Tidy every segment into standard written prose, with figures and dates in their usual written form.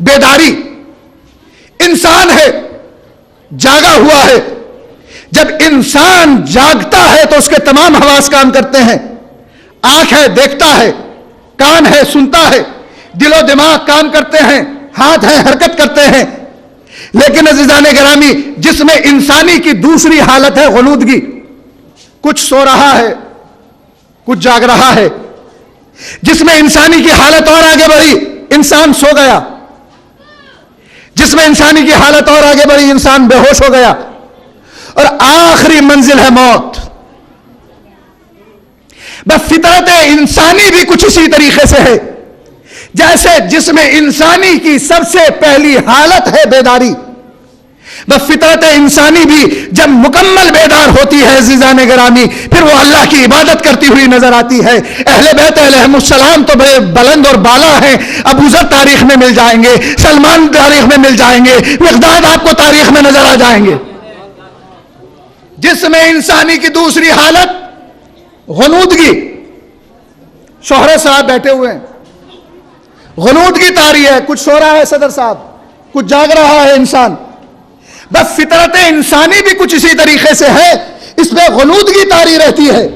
بیداری. انسان ہے, جاگا ہوا ہے. جب انسان جاگتا ہے تو اس کے تمام حواس کام کرتے ہیں. آنکھ ہے دیکھتا ہے, کان ہے سنتا ہے, دل و دماغ کام کرتے ہیں, ہاتھ ہے حرکت کرتے ہیں. لیکن عزیزان گرامی, جس میں انسانی کی دوسری حالت ہے غنودگی. کچھ سو رہا ہے, کچھ جاگ رہا ہے. جس میں انسانی کی حالت اور آگے بڑھی, انسان سو گیا. جس میں انسانی کی حالت اور آگے بڑھی, انسان بے ہوش ہو گیا. اور آخری منزل ہے موت. بس فطرت انسانی بھی کچھ اسی طریقے سے ہے جیسے جس میں انسانی کی سب سے پہلی حالت ہے بیداری. بس فطرت انسانی بھی جب مکمل بیدار ہوتی ہے عزیزان گرامی, پھر وہ اللہ کی عبادت کرتی ہوئی نظر آتی ہے. اہل بیت علیہم السلام تو بڑے بلند اور بالا ہیں. ابو ذر تاریخ میں مل جائیں گے, سلمان تاریخ میں مل جائیں گے, مقداد آپ کو تاریخ میں نظر آ جائیں گے. جس میں انسانی کی دوسری حالت غنودگی. شوہر صاحب بیٹھے ہوئے ہیں, غنودگی طاری ہے, کچھ سو رہا ہے صدر صاحب, کچھ جاگ رہا ہے انسان. بس فطرت انسانی بھی کچھ اسی طریقے سے ہے, اس میں غنودگی طاری رہتی ہے.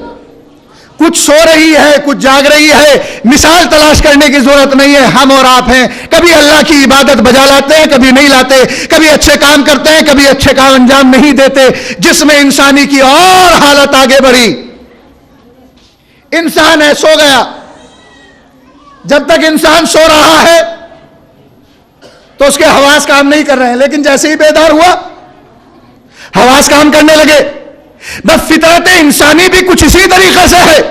کچھ سو رہی ہے, کچھ جاگ رہی ہے. مثال تلاش کرنے کی ضرورت نہیں ہے, ہم اور آپ ہیں. کبھی اللہ کی عبادت بجا لاتے ہیں, کبھی نہیں لاتے. کبھی اچھے کام کرتے ہیں, کبھی اچھے کام انجام نہیں دیتے. جس میں انسانی کی اور حالت آگے بڑھی. انسان ہے, سو گیا. جب تک انسان سو رہا ہے تو اس کے حواس کام نہیں کر رہے ہیں, لیکن جیسے ہی بیدار ہوا حواس کام کرنے لگے. بس فطرت انسانی بھی کچھ اسی طریقے سے ہے.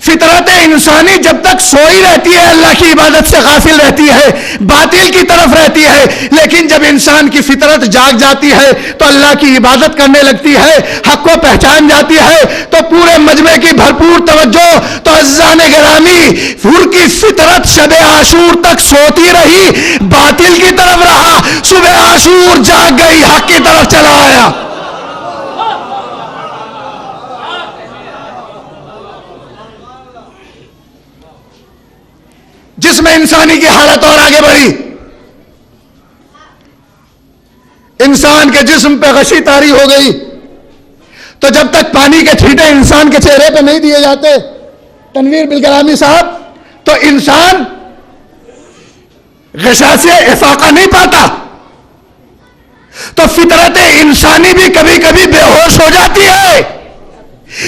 فطرت انسانی جب تک سوئی رہتی ہے, اللہ کی عبادت سے غافل رہتی ہے, باطل کی طرف رہتی ہے. لیکن جب انسان کی فطرت جاگ جاتی ہے تو اللہ کی عبادت کرنے لگتی ہے, حق کو پہچان جاتی ہے, تو پورے مجمع کی بھرپور توجہ. تو عزیزان گرامی, ان کی فطرت شب عاشور تک سوتی رہی, باطل کی طرف رہا. صبح عاشور جاگ گئی, حق کی طرف چلا آیا. جس میں انسانی کی حالت اور آگے بڑھی. انسان کے جسم پہ غشی طاری ہو گئی. تو جب تک پانی کے چھینٹے انسان کے چہرے پہ نہیں دیے جاتے, تنویر بالکرامی صاحب, تو انسان غشا سے افاقہ نہیں پاتا. تو فطرت انسانی بھی کبھی کبھی بے ہوش ہو جاتی ہے.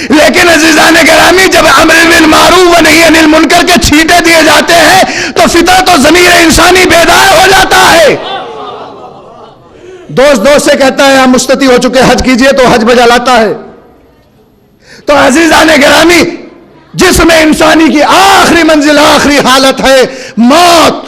لیکن عزیزان گرامی, جب امر بالمعروف و نہی عن المنکر کے چھینٹے دیے جاتے ہیں تو فطرت و ضمیر انسانی بیدار ہو جاتا ہے. دوست سے کہتا ہے آپ مستطیع ہو چکے, حج کیجئے, تو حج بجا لاتا ہے. تو عزیزان گرامی, جس میں انسانی کی آخری منزل, آخری حالت ہے موت.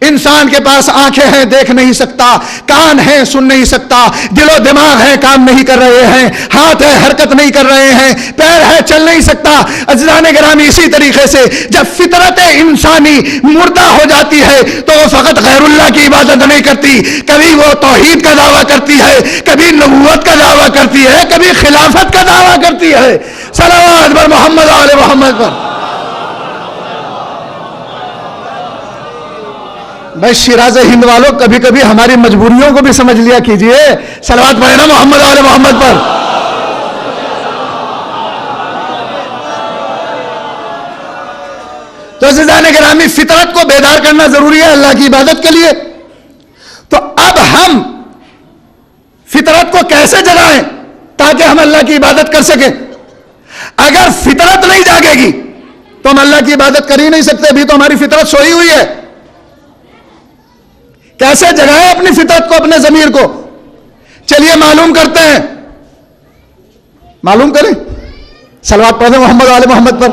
انسان کے پاس آنکھیں ہیں, دیکھ نہیں سکتا, کان ہیں, سن نہیں سکتا, دل و دماغ ہے, کام نہیں کر رہے ہیں, ہاتھ ہے, حرکت نہیں کر رہے ہیں, پیر ہے, چل نہیں سکتا. عزیزان گرامی, اسی طریقے سے جب فطرت انسانی مردہ ہو جاتی ہے تو وہ فقط غیر اللہ کی عبادت نہیں کرتی, کبھی وہ توحید کا دعویٰ کرتی ہے, کبھی نبوت کا دعویٰ کرتی ہے, کبھی خلافت کا دعویٰ کرتی ہے. صلوات بر محمد و آل محمد پر. بھائی شیراز ہند والوں, کبھی کبھی ہماری مجبوریوں کو بھی سمجھ لیا کیجئے. صلوات پڑھیں نا محمد آل محمد پر. تو عزیزان گرامی, فطرت کو بیدار کرنا ضروری ہے اللہ کی عبادت کے لیے. تو اب ہم فطرت کو کیسے جگائیں تاکہ ہم اللہ کی عبادت کر سکیں؟ اگر فطرت نہیں جاگے گی تو ہم اللہ کی عبادت کر ہی نہیں سکتے. ابھی تو ہماری فطرت سوئی ہوئی ہے. کیسے جگائیں اپنی فطرت کو, اپنے ضمیر کو؟ چلیے معلوم کرتے ہیں, معلوم کریں. صلوات پڑھیں محمد آل محمد پر.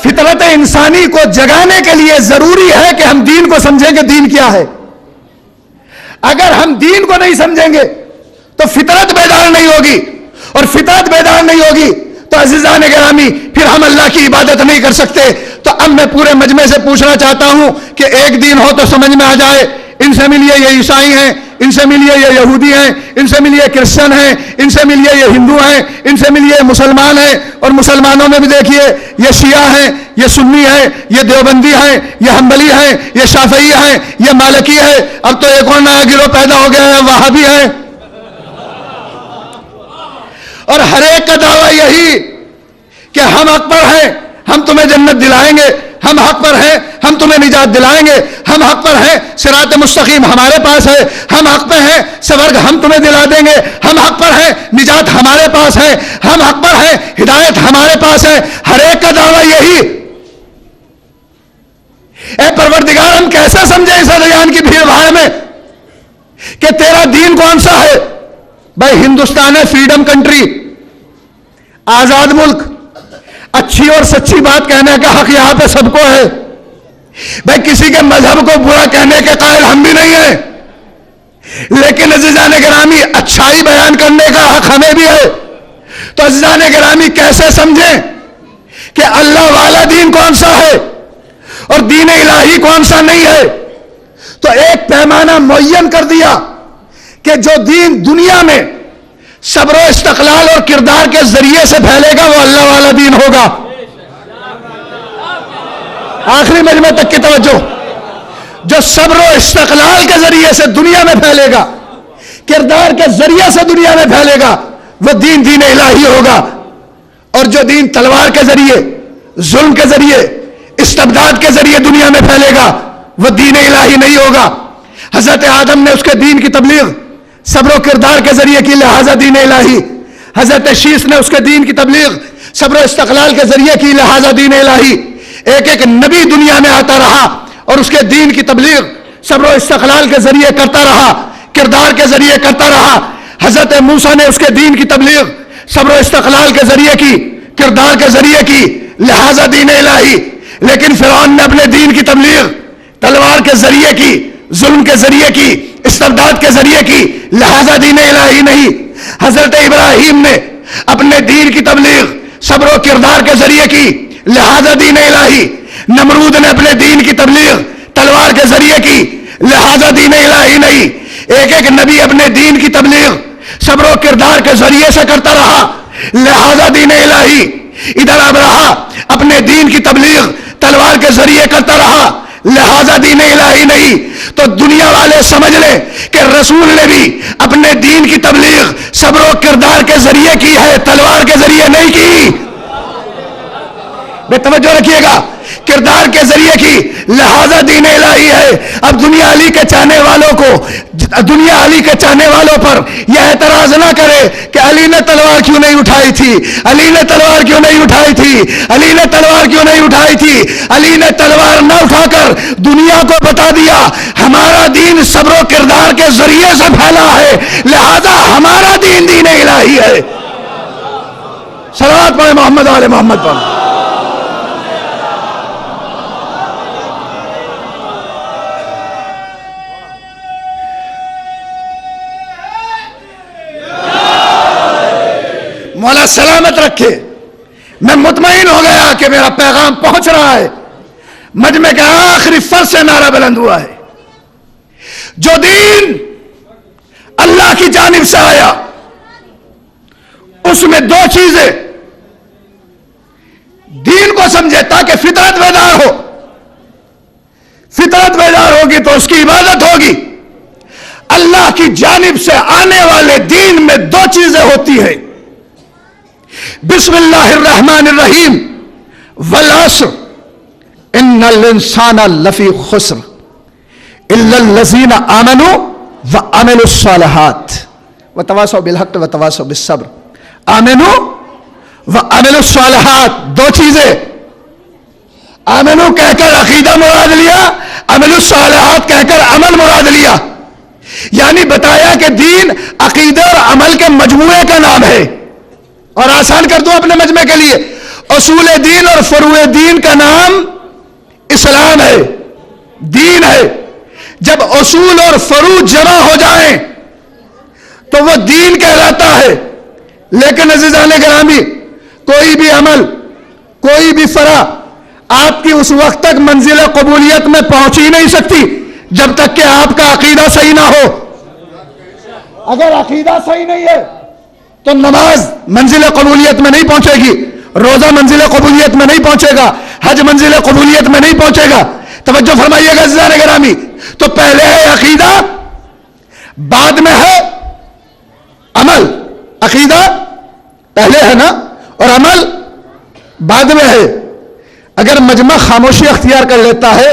فطرت انسانی کو جگانے کے لیے ضروری ہے کہ ہم دین کو سمجھیں کہ دین کیا ہے. اگر ہم دین کو نہیں سمجھیں گے تو فطرت بیدار نہیں ہوگی, اور فطرت بیدار نہیں ہوگی تو عزیزان گرامی پھر ہم اللہ کی عبادت نہیں کر سکتے. تو اب میں پورے مجمع سے پوچھنا چاہتا ہوں کہ ایک دین ہو تو سمجھ میں آ جائے, ان سے ملیے یہ عیسائی ہیں، ان سے ملیے یہ یہودی ہیں، ان سے ملیے کرسچن ہیں، ان سے ملیے یہ ہندو ہیں، ان سے ملیے مسلمان ہیں، اور مسلمانوں میں بھی دیکھیے یہ شیعہ ہیں، یہ سنی ہیں، یہ دیوبندی ہیں، یہ حنبلی ہیں، یہ شافعی ہیں، یہ مالکی ہے، اب تو ایک اور نیا گروہ پیدا ہو گیا ہے، وہابی ہیں۔ اور ہر ایک کا دعویٰ یہی کہ ہم حق پر ہیں، ہم تمہیں جنت دلائیں گے، ہم حق پر ہیں، ہم تمہیں نجات دلائیں گے، ہم حق پر ہیں، صراط مستقیم ہمارے پاس ہے، ہم حق پر ہیں، سورگ ہم تمہیں دلا دیں گے، ہم حق پر ہیں، نجات ہمارے پاس ہے، ہم حق پر ہیں، ہدایت ہمارے پاس ہے۔ ہر ایک کا دعویٰ یہی۔ اے پروردگار، ہم کیسے سمجھیں اس ادیان کی بھیڑ بھاڑ میں کہ تیرا دین کون سا ہے؟ بھائی ہندوستان ہے فریڈم کنٹری، آزاد ملک، اچھی اور سچی بات کہنے کا حق یہاں پہ سب کو ہے۔ بھائی کسی کے مذہب کو برا کہنے کے قائل ہم بھی نہیں ہیں، لیکن عزیزان گرامی اچھائی بیان کرنے کا حق ہمیں بھی ہے۔ تو عزیزان گرامی کیسے سمجھیں کہ اللہ والا دین کون سا ہے اور دین الہی کون سا نہیں ہے؟ تو ایک پیمانہ معین کر دیا کہ جو دین دنیا میں صبر و استقلال اور کردار کے ذریعے سے پھیلے گا وہ اللہ والا دین ہوگا۔ آخری مجمع تک کی توجہ، جو صبر و استقلال کے ذریعے سے دنیا میں پھیلے گا، کردار کے ذریعے سے دنیا میں پھیلے گا، وہ دین دین الہی ہوگا۔ اور جو دین تلوار کے ذریعے، ظلم کے ذریعے، استبداد کے ذریعے دنیا میں پھیلے گا وہ دین الہی نہیں ہوگا۔ حضرت آدم نے اس کے دین کی تبلیغ صبر و کردار کے ذریعے کی، لہذا دین الہی۔ حضرت شیس نے اس کے دین کی تبلیغ صبر و استقلال کے ذریعے کی، لہذا دین الہی۔ ایک ایک نبی دنیا میں آتا رہا اور اس کے دین کی تبلیغ صبر و استقلال کے ذریعے کرتا رہا، کردار کے ذریعے کرتا رہا۔ حضرت موسیٰ نے اس کے دین کی تبلیغ صبر و استقلال کے ذریعے کی، کردار کے ذریعے کی، لہذا دین الہی۔ لیکن فرعون نے اپنے دین کی تبلیغ تلوار کے ذریعے کی، ظلم کے ذریعے کی، استبداد کے ذریعے کی، لہذا دین الہی نہیں۔ حضرت ابراہیم نے اپنے دین کی تبلیغ صبر و کردار کے ذریعے کی، لہذا دین الہی۔ نمرود نے اپنے دین کی تبلیغ تلوار کے ذریعے کی، لہذا دین الہی نہیں۔ ایک ایک نبی اپنے دین کی تبلیغ صبر و کردار کے ذریعے سے کرتا رہا، لہذا دین الہی۔ ادھر ابراہا اپنے دین کی تبلیغ تلوار کے ذریعے کرتا رہا، لہذا دین الہی نہیں۔ تو دنیا والے سمجھ لیں کہ رسول نے بھی اپنے دین کی تبلیغ صبر و کردار کے ذریعے کی ہے، تلوار کے ذریعے نہیں کی۔ بے توجہ رکھیے گا، کردار کے ذریعے کی، لہذا دین الہی ہے۔ اب دنیا علی کے چاہنے والوں کو، دنیا علی کے چاہنے والوں پر یہ اعتراض نہ کرے کہ علی نے تلوار کیوں نہیں اٹھائی تھی، علی نے تلوار کیوں نہیں اٹھائی تھی، علی نے تلوار کیوں نہیں اٹھائی تھی۔ علی نے تلوار نہ اٹھا کر دنیا کو بتا دیا ہمارا دین صبر و کردار کے ذریعے سے پھیلا ہے، لہذا ہمارا دین دین الہی ہے۔ صلوات پڑھیں محمد آل محمد پر۔ مولا سلامت رکھے۔ میں مطمئن ہو گیا کہ میرا پیغام پہنچ رہا ہے۔ مجمع کے آخری فرض سے نعرہ بلند ہوا ہے، جو دین اللہ کی جانب سے آیا اس میں دو چیزیں، دین کو سمجھے تاکہ فطرت بیدار ہو، فطرت بیدار ہوگی تو اس کی عبادت ہوگی۔ اللہ کی جانب سے آنے والے دین میں دو چیزیں ہوتی ہیں، بسم اللہ الرحمن الرحیم، والعصر ان الانسان لفی خسر الا الذین آمنوا وعملوا الصالحات وتواصوا بالحق وتواصوا بالصبر۔ آمنوا وعملوا الصالحات، دو چیزیں، آمنوا کہہ کر عقیدہ مراد لیا، عملوا الصالحات کہہ کر عمل مراد لیا، یعنی بتایا کہ دین عقیدہ اور عمل کے مجموعے کا نام ہے۔ اور آسان کر دوں اپنے مجمع کے لیے، اصول دین اور فروع دین کا نام اسلام ہے، دین ہے۔ جب اصول اور فروع جمع ہو جائیں تو وہ دین کہلاتا ہے۔ لیکن عزیزان گرامی، کوئی بھی عمل، کوئی بھی فرع آپ کی اس وقت تک منزل قبولیت میں پہنچ ہی نہیں سکتی جب تک کہ آپ کا عقیدہ صحیح نہ ہو. اگر عقیدہ صحیح نہیں ہے تو نماز منزل قبولیت میں نہیں پہنچے گی, روزہ منزل قبولیت میں نہیں پہنچے گا, حج منزل قبولیت میں نہیں پہنچے گا. توجہ فرمائیے گا عزیزان گرامی. تو پہلے ہے عقیدہ, بعد میں ہے عمل. عقیدہ پہلے ہے نا, اور عمل بعد میں ہے. اگر مجمع خاموشی اختیار کر لیتا ہے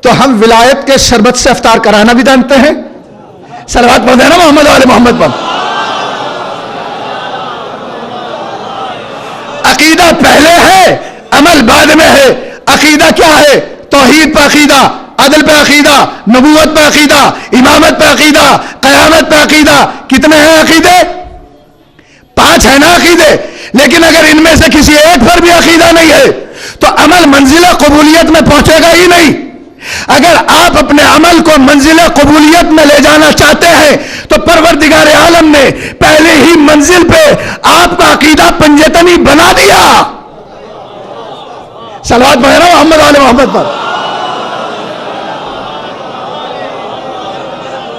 تو ہم ولایت کے شربت سے افطار کرانا بھی جانتے ہیں. صلوات پڑھ دینا محمد والے محمد پر. عقیدہ پہلے ہے, عمل بعد میں ہے. عقیدہ کیا ہے؟ توحید پہ عقیدہ, عدل پہ عقیدہ, نبوت پہ عقیدہ, امامت پہ عقیدہ, قیامت پہ عقیدہ. کتنے ہیں عقیدے؟ 5 ہے نا عقیدے. لیکن اگر ان میں سے کسی ایک پر بھی عقیدہ نہیں ہے تو عمل منزل قبولیت میں پہنچے گا ہی نہیں. اگر آپ اپنے عمل کو منزل قبولیت میں لے جانا چاہتے ہیں تو پروردگار عالم نے پہلے ہی منزل پہ آپ کا عقیدہ پنجتنی بنا دیا. صلوات پڑھ رہا ہوں محمد والے محمد پر.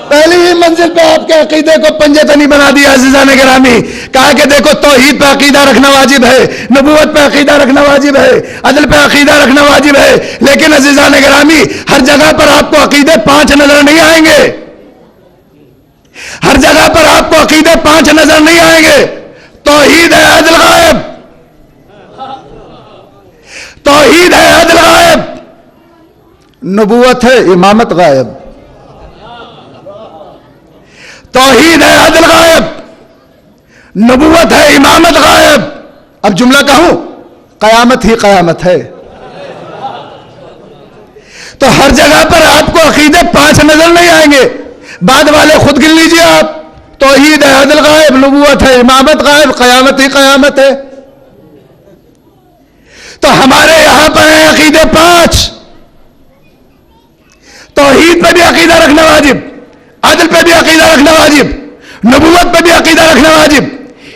پہلی ہی منزل پہ آپ کے عقیدے کو پنجتنی بنا دیا. عزیزان گرامی, کہا کہ دیکھو توحید پہ عقیدہ رکھنا واجب ہے, نبوت پہ عقیدہ رکھنا واجب ہے, عدل پہ عقیدہ رکھنا واجب ہے. لیکن عزیزان گرامی, ہر جگہ پر آپ کو عقیدے 5 نظر نہیں آئیں گے. ہر جگہ پر آپ کو عقیدے 5 نظر نہیں آئیں گے. توحید ہے عدل غائب, توحید ہے عدل غائب, نبوت ہے امامت غائب. توحید ہے عدل غائب, نبوت ہے امامت غائب. اب جملہ کہوں, قیامت ہی قیامت ہے. تو ہر جگہ پر آپ کو عقیدے 5 نظر نہیں آئیں گے. بعد والے خود گن لیجئے آپ. توحید ہے عدل غائب, نبوت ہے امامت غائب, قیامت ہی قیامت ہے. تو ہمارے یہاں پر ہیں عقیدے 5. توحید پہ بھی عقیدہ رکھنا واجب, عدل پہ بھی عقیدہ رکھنا واجب, نبوت پہ بھی عقیدہ رکھنا واجب,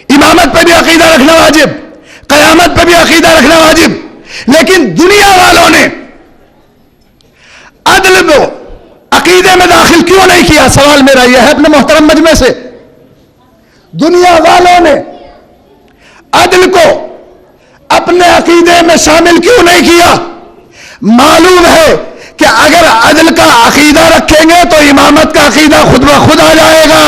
امامت پہ بھی عقیدہ رکھنا واجب, قیامت پہ بھی عقیدہ رکھنا واجب. لیکن دنیا والوں نے عدل کو عقیدے میں داخل کیوں نہیں کیا؟ سوال میرا یہ ہے اپنے محترم مجمع سے. دنیا والوں نے عدل کو اپنے عقیدے میں شامل کیوں نہیں کیا؟ معلوم ہے کہ اگر عدل کا عقیدہ رکھیں گے تو امامت کا عقیدہ خود بخود آ جائے گا.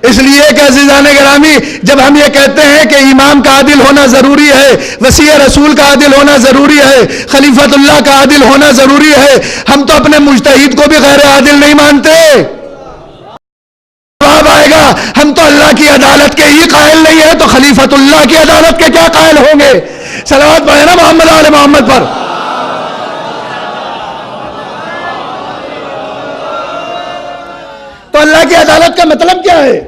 اس لیے کہ عزیزان گرامی, جب ہم یہ کہتے ہیں کہ امام کا عادل ہونا ضروری ہے, وصی رسول کا عادل ہونا ضروری ہے, خلیفۃ اللہ کا عادل ہونا ضروری ہے, ہم تو اپنے مجتہد کو بھی غیر عادل نہیں مانتے. جواب آئے گا, ہم تو اللہ کی عدالت کے ہی قائل نہیں ہیں تو خلیفۃ اللہ کی عدالت کے کیا قائل ہوں گے؟ صلوات پڑھیں نا محمد آل محمد پر. تو اللہ کی عدالت کا مطلب کیا ہے؟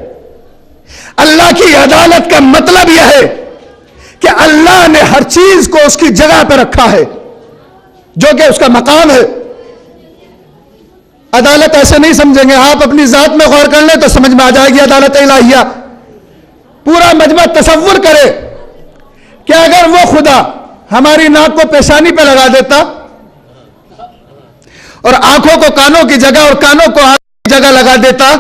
اللہ کی عدالت کا مطلب یہ ہے کہ اللہ نے ہر چیز کو اس کی جگہ پہ رکھا ہے جو کہ اس کا مقام ہے. عدالت ایسے نہیں سمجھیں گے, آپ اپنی ذات میں غور کر لیں تو سمجھ میں آ جائے گی عدالت الہیہ. پورا مجمع تصور کرے کہ اگر وہ خدا ہماری ناک کو پیشانی پہ لگا دیتا اور آنکھوں کو کانوں کی جگہ اور کانوں کو آنکھوں کی جگہ لگا دیتا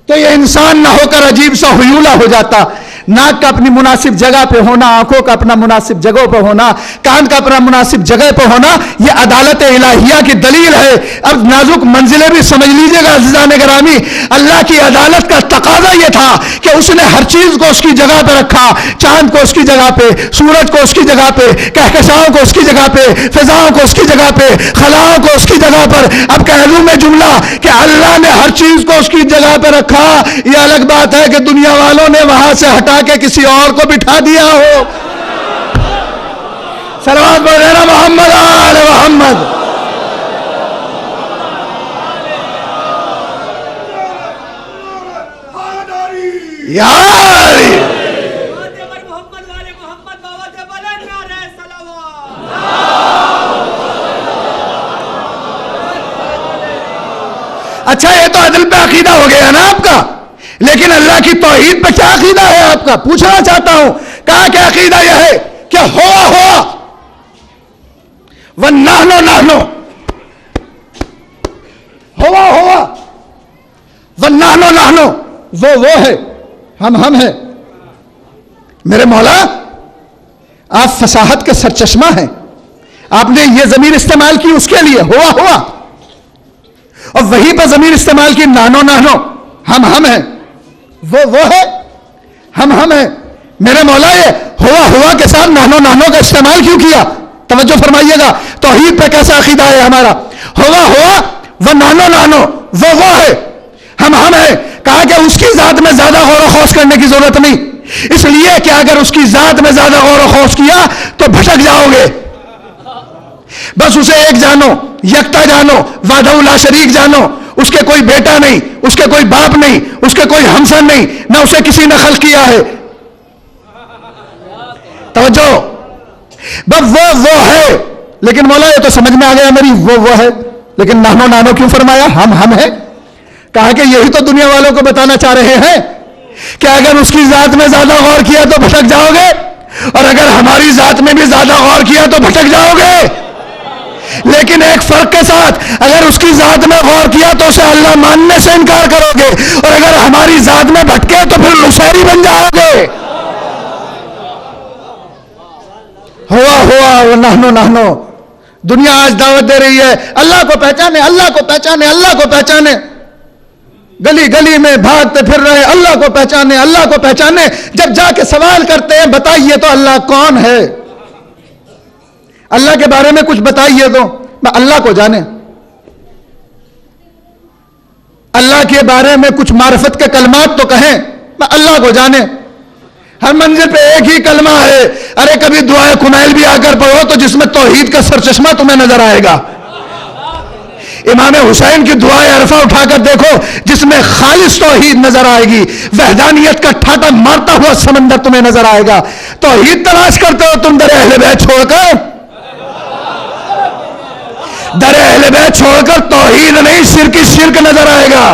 تو یہ انسان نہ ہو کر عجیب سا ہیولہ ہو جاتا. ناک کا اپنی مناسب جگہ پہ ہونا, آنکھوں کا اپنا مناسب جگہ پہ ہونا, کان کا اپنا مناسب جگہ پہ ہونا, یہ عدالت الہیہ کی دلیل ہے. اب نازک منزلیں بھی سمجھ لیجئے گا عزیزان گرامی. اللہ کی عدالت کا تقاضا یہ تھا کہ اس نے ہر چیز کو اس کی جگہ پہ رکھا. چاند کو اس کی جگہ پہ, سورج کو اس کی جگہ پہ, کہکشاؤں کو اس کی جگہ پہ, فضاؤں کو اس کی جگہ پہ, خلاؤں کو اس کی جگہ پر. اب کہہ لوں میں جملہ کہ اللہ نے ہر چیز کو اس کی جگہ پہ رکھا. یہ الگ بات ہے کہ دنیا والوں نے وہاں سے ہٹا کے کسی اور کو بٹھا دیا ہو. صلوات پڑھ دینا محمد آل محمد. اچھا, یہ تو عدل پہ عقیدہ ہو گیا نا آپ کا, لیکن اللہ کی توحید پہ کیا عقیدہ ہے آپ کا؟ پوچھنا چاہتا ہوں. کہا کہ عقیدہ یہ ہے کہ ہوا وَالنَّحْنُ نَحْنُ ہوا وَالنَّحْنُ نَحْنُ وہ ہے، ہم ہیں۔ میرے مولا آپ فصاحت کے سرچشمہ ہیں، آپ نے یہ ضمیر استعمال کی اس کے لیے ہوا، اور وہیں پر ضمیر استعمال کی نانو ہم ہیں، وہ ہے، ہم ہیں۔ میرے مولا یہ ہوا کے ساتھ نانو کا استعمال کیوں کیا؟ توجہ فرمائیے گا، توحید پہ کیسا عقیدہ ہے ہمارا۔ ہوا وہ نانو وہ ہے، ہم ہیں۔ کہا کہ اس کی ذات میں زیادہ غور و خوض کرنے کی ضرورت نہیں، اس لیے کہ اگر اس کی ذات میں زیادہ غور و خوض کیا تو بھٹک جاؤ گے۔ بس اسے ایک جانو، یکتا جانو، وحدہ لا شریک جانو، اس کے کوئی بیٹا نہیں، اس کے کوئی باپ نہیں، اس کے کوئی ہمسر نہیں، نہ اسے کسی نے خلق کیا ہے۔ توجہ، بس وہ ہے۔ لیکن مولا یہ تو سمجھ میں آ گیا میری، وہ ہے، لیکن نانو کیوں فرمایا؟ ہم ہیں۔ کہا کہ یہی تو دنیا والوں کو بتانا چاہ رہے ہیں کہ اگر اس کی ذات میں زیادہ غور کیا تو بھٹک جاؤ گے، اور اگر ہماری ذات میں بھی زیادہ غور کیا تو بھٹک جاؤ گے، لیکن ایک فرق کے ساتھ، اگر اس کی ذات میں غور کیا تو اسے اللہ ماننے سے انکار کرو گے، اور اگر ہماری ذات میں بھٹکے تو پھر نصیری بن جاؤ گے۔ ہوا نحنو دنیا آج دعوت دے رہی ہے اللہ کو پہچانے، اللہ کو پہچانے، اللہ کو پہچانے، گلی گلی میں بھاگتے پھر رہے اللہ کو پہچانے، اللہ کو پہچانے۔ جب جا کے سوال کرتے ہیں بتائیے تو اللہ کون ہے، اللہ کے بارے میں کچھ بتائیے تو میں اللہ کو جانے، اللہ کے بارے میں کچھ معرفت کے کلمات تو کہیں، میں اللہ کو جانے۔ ہر منزل پہ ایک ہی کلمہ ہے، ارے کبھی دعائے کنائل بھی آ کر پڑھو تو جس میں توحید کا سرچشمہ تمہیں نظر آئے گا۔ امام حسین کی دعائے عرفہ اٹھا کر دیکھو جس میں خالص توحید نظر آئے گی، وحدانیت کا ٹھاٹا مارتا ہوا سمندر تمہیں نظر آئے گا۔ توحید تلاش کرتے ہو تم در اہل بیت چھوڑ کر، در اہل بیت چھوڑ کر توحید نہیں شرک نظر آئے گا،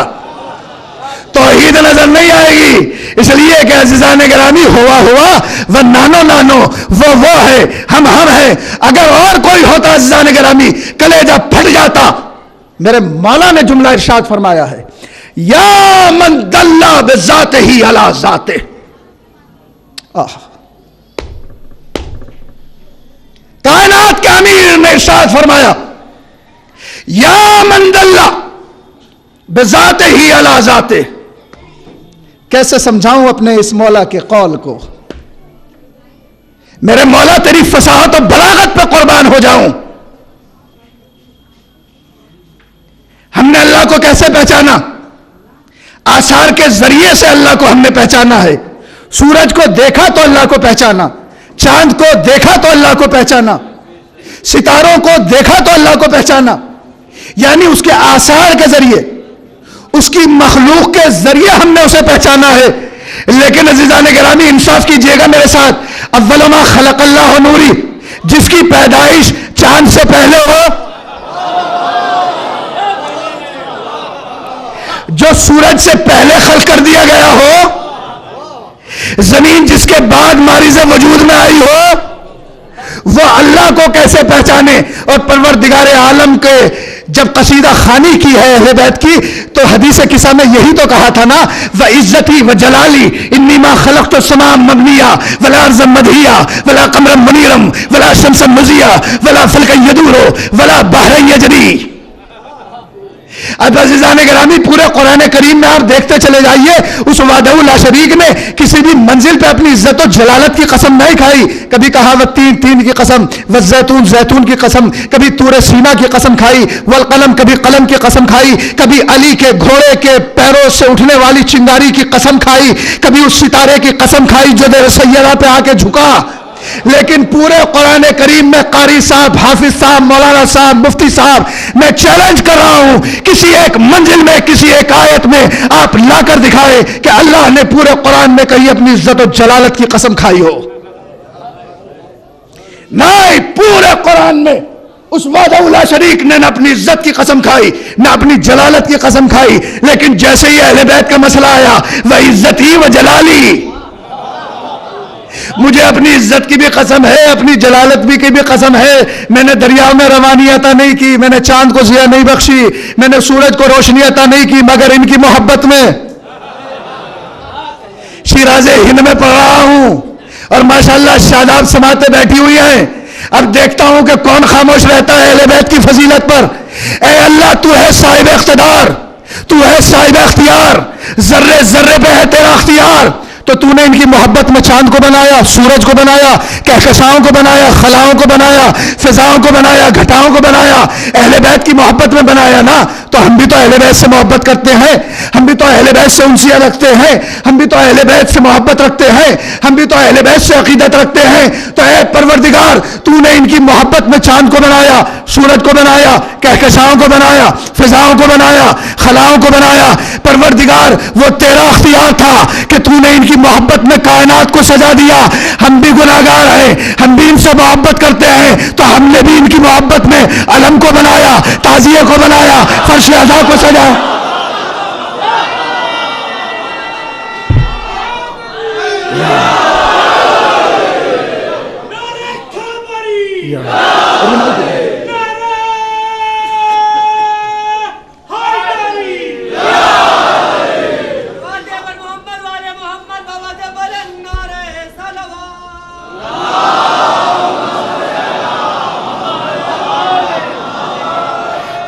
توحید نظر نہیں آئے گی۔ اس لیے کہ عزیزان گرامی ہوا وہ نانو وہ ہے، ہم ہیں۔ اگر اور کوئی ہوتا عزیزان گرامی کلیجہ پھٹ جاتا۔ میرے مولا نے جملہ ارشاد فرمایا ہے، یا من دل بذاتہ علی ذاتہ، کائنات کے امیر نے ارشاد فرمایا، یا من دل بذاتہ علی ذاتہ۔ کیسے سمجھاؤں اپنے اس مولا کے قول کو؟ میرے مولا تیری فصاحت و بلاغت پہ قربان ہو جاؤں۔ ہم نے اللہ کو کیسے پہچانا؟ آثار کے ذریعے سے اللہ کو ہم نے پہچانا ہے۔ سورج کو دیکھا تو اللہ کو پہچانا، چاند کو دیکھا تو اللہ کو پہچانا، ستاروں کو دیکھا تو اللہ کو پہچانا، یعنی اس کے آثار کے ذریعے، اس کی مخلوق کے ذریعے ہم نے اسے پہچانا ہے۔ لیکن عزیزان گرامی انصاف کیجئے گا میرے ساتھ، اول ما خلق اللہ نوری، جس کی پیدائش چاند سے پہلے ہو، جو سورج سے پہلے خلق کر دیا گیا ہو، زمین جس کے بعد ماریز وجود میں آئی ہو، وہ اللہ کو کیسے پہچانے؟ اور پروردگار عالم کے جب قصیدہ خوانی کی ہے اہل بیت کی تو حدیث قصہ میں یہی تو کہا تھا نا، وَعِزَّتِي وَجَلَالِي إِنِّي مَا خَلَقْتُ السَّمَاءَ مَبْنِيًّا وَلَا أَرْضًا مَدْحِيًّا وَلَا قَمَرًا مُنِيرًا وَلَا شَمْسًا مُضِيًّا وَلَا فَلْكًا يَدُورُ وَلَا بَحْرًا يَجْرِي۔ اب عزیزان گرامی پورے قرآن کریم میں آپ دیکھتے چلے جائیے، اس وحدہ لا شریک نے کسی بھی منزل پہ اپنی عزت و جلالت کی قسم نہیں کھائی۔ کبھی کہا تین کی قسم، والزیتون کی قسم، کبھی طور سینا کی قسم کھائی، والقلم کبھی قلم کی قسم کھائی، کبھی علی کے گھوڑے کے پیروں سے اٹھنے والی چنگاری کی قسم کھائی، کبھی اس ستارے کی قسم کھائی جو دیر سیدہ پہ آ کے جھکا۔ لیکن پورے قرآن کریم میں قاری صاحب، حافظ صاحب، مولانا صاحب، مفتی صاحب، میں چیلنج کر رہا ہوں، کسی ایک منزل میں، کسی ایک آیت میں آپ لا کر دکھائے کہ اللہ نے پورے قرآن میں کہیں اپنی عزت و جلالت کی قسم کھائی ہو۔ نہیں، پورے قرآن میں اس وحدہ لا شریک نے نہ اپنی عزت کی قسم کھائی نہ اپنی جلالت کی قسم کھائی۔ لیکن جیسے ہی اہل بیت کا مسئلہ آیا، وعزتی وجلالی، مجھے اپنی عزت کی بھی قسم ہے، اپنی جلالت بھی کی بھی قسم ہے، میں نے دریاؤں میں روانی عطا نہیں کی، میں نے چاند کو ضیاء نہیں بخشی، میں نے سورج کو روشنی عطا نہیں کی، مگر ان کی محبت میں شیراز ہند میں پڑھ رہا ہوں اور ماشاءاللہ شاداب سماعتیں بیٹھی ہوئی ہیں۔ اب دیکھتا ہوں کہ کون خاموش رہتا ہے اہل بیت کی فضیلت پر۔ اے اللہ تو ہے صاحب اقتدار، تو ہے صاحب اختیار، ذرے ذرے پہ ہے تیرا اختیار۔ تو تو نے ان کی محبت میں چاند کو بنایا، سورج کو بنایا، کہکشاؤں کو بنایا، خلاؤں کو بنایا، فضاؤں کو بنایا، گھٹاؤں کو بنایا، اہل بیت کی محبت میں بنایا نا۔ تو ہم بھی تو اہل بیت سے محبت کرتے ہیں، ہم بھی تو اہل بیت سے انسیت رکھتے ہیں، ہم بھی تو اہل بیت سے محبت رکھتے ہیں، ہم بھی تو اہل بیت سے عقیدت رکھتے ہیں۔ تو اے پروردگار تو نے ان کی محبت میں چاند کو بنایا، سورج کو بنایا، کہکشاؤں کو بنایا، فضاؤں کو بنایا، خلاؤں کو بنایا۔ پروردگار وہ تیرا اختیار تھا کہ تو نے ان کی محبت میں کائنات کو سجا دیا۔ ہم بھی گناہگار ہیں، ہم بھی ان سے محبت کرتے ہیں، تو ہم نے بھی ان کی محبت میں علم کو بنایا، تعزیے کو بنایا، فرش اعضاء کو سجایا۔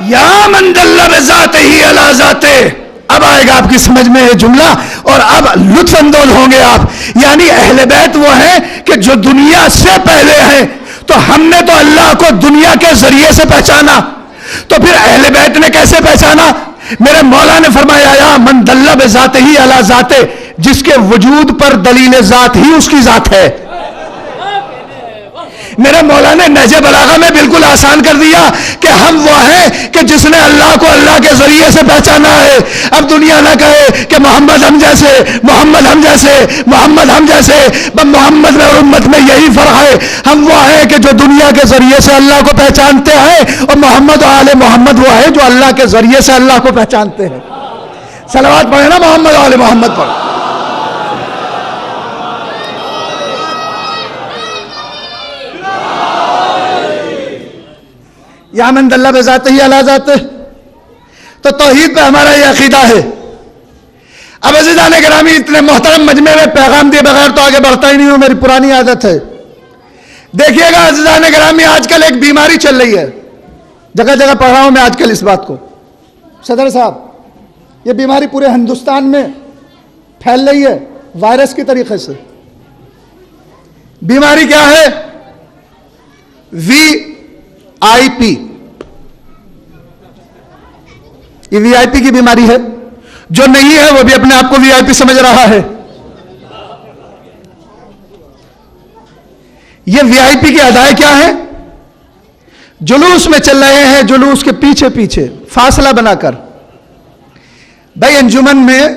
یا من دل بذاتہ علی ذاتہ۔ اب آئے گا آپ کی سمجھ میں یہ جملہ اور اب لطف اندوز ہوں گے آپ۔ یعنی اہل بیت وہ ہیں کہ جو دنیا سے پہلے ہیں، تو ہم نے تو اللہ کو دنیا کے ذریعے سے پہچانا، تو پھر اہل بیت نے کیسے پہچانا؟ میرے مولا نے فرمایا یا من دل بذاتہ علی ذاتہ، جس کے وجود پر دلیل ذات ہی اس کی ذات ہے۔ میرے مولا نے نہج بلاغہ میں بالکل آسان کر دیا کہ ہم وہ ہیں کہ جس نے اللہ کو اللہ کے ذریعے سے پہچانا ہے۔ اب دنیا نہ کہے کہ محمد ہم جیسے، محمد ہم جیسے، محمد ہم جیسے، محمد میں اور امت میں یہی فرق ہے۔ ہم وہ ہیں کہ جو دنیا کے ذریعے سے اللہ کو پہچانتے ہیں، اور محمد و آل محمد وہ ہے جو اللہ کے ذریعے سے اللہ کو پہچانتے ہیں۔ صلوات پڑھیں نا محمد و آل محمد پر۔ یا من دل بذاتہ علی ذاتہ، تو توحید پہ ہمارا یہ عقیدہ ہے۔ اب عزیزان گرامی، اتنے محترم مجمع میں پیغام دیے بغیر تو آگے بڑھتا ہی نہیں ہوں، میری پرانی عادت ہے۔ دیکھیے گا عزیزان گرامی، آج کل ایک بیماری چل رہی ہے، جگہ جگہ پڑھ رہا ہوں میں آج کل اس بات کو۔ صدر صاحب، یہ بیماری پورے ہندوستان میں پھیل رہی ہے وائرس کی طریقے سے۔ بیماری کیا ہے؟ VIP۔ یہ VIP کی بیماری ہے، جو نہیں ہے وہ بھی اپنے آپ کو VIP سمجھ رہا ہے۔ یہ VIP کی ادائیں کیا ہیں؟ جلوس میں چل رہے ہیں، جلوس کے پیچھے پیچھے فاصلہ بنا کر۔ بھائی انجمن میں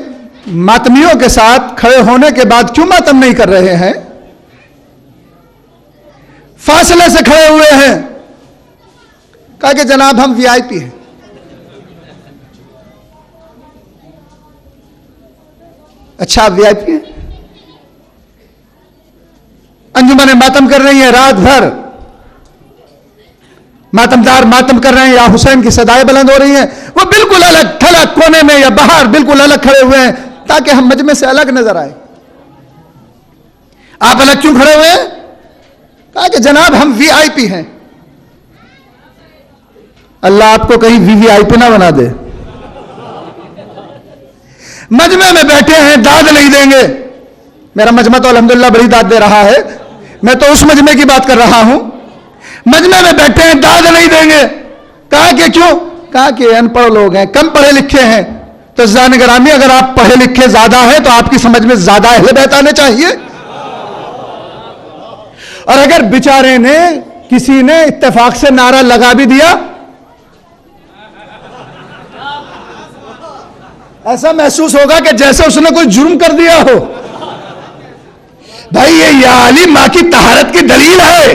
ماتمیوں کے ساتھ کھڑے ہونے کے بعد کیوں ماتم نہیں کر رہے ہیں؟ فاصلے سے کھڑے ہوئے ہیں، کہا کہ جناب ہم VIP ہیں۔ اچھا آپ VIP ہیں؟ انجمنیں ماتم کر رہی ہیں، رات بھر ماتمدار ماتم کر رہے ہیں، یا حسین کی صدائیں بلند ہو رہی ہیں، وہ بالکل الگ تھلگ کونے میں یا باہر بالکل الگ کھڑے ہوئے ہیں تاکہ ہم مجمع سے الگ نظر آئے۔ آپ الگ کیوں کھڑے ہوئے ہیں؟ کہا کہ جناب ہم VIP ہیں۔ اللہ آپ کو کہیں VIP نہ بنا دے۔ مجمع میں بیٹھے ہیں، داد نہیں دیں گے۔ میرا مجمع تو الحمدللہ بڑی داد دے رہا ہے، میں تو اس مجمع کی بات کر رہا ہوں۔ مجمع میں بیٹھے ہیں، داد نہیں دیں گے۔ کہا کہ کیوں؟ کہا کہ ان پڑھ لوگ ہیں، کم پڑھے لکھے ہیں۔ تو عزیزان گرامی، اگر آپ پڑھے لکھے زیادہ ہیں تو آپ کی سمجھ میں زیادہ اہل بیت آنے چاہیے۔ اور اگر بیچارے نے کسی نے اتفاق سے نعرہ لگا بھی دیا، ایسا محسوس ہوگا کہ جیسے اس نے کوئی جرم کر دیا ہو۔ بھائی یہ یا علی ماں کی طہارت کی دلیل ہے۔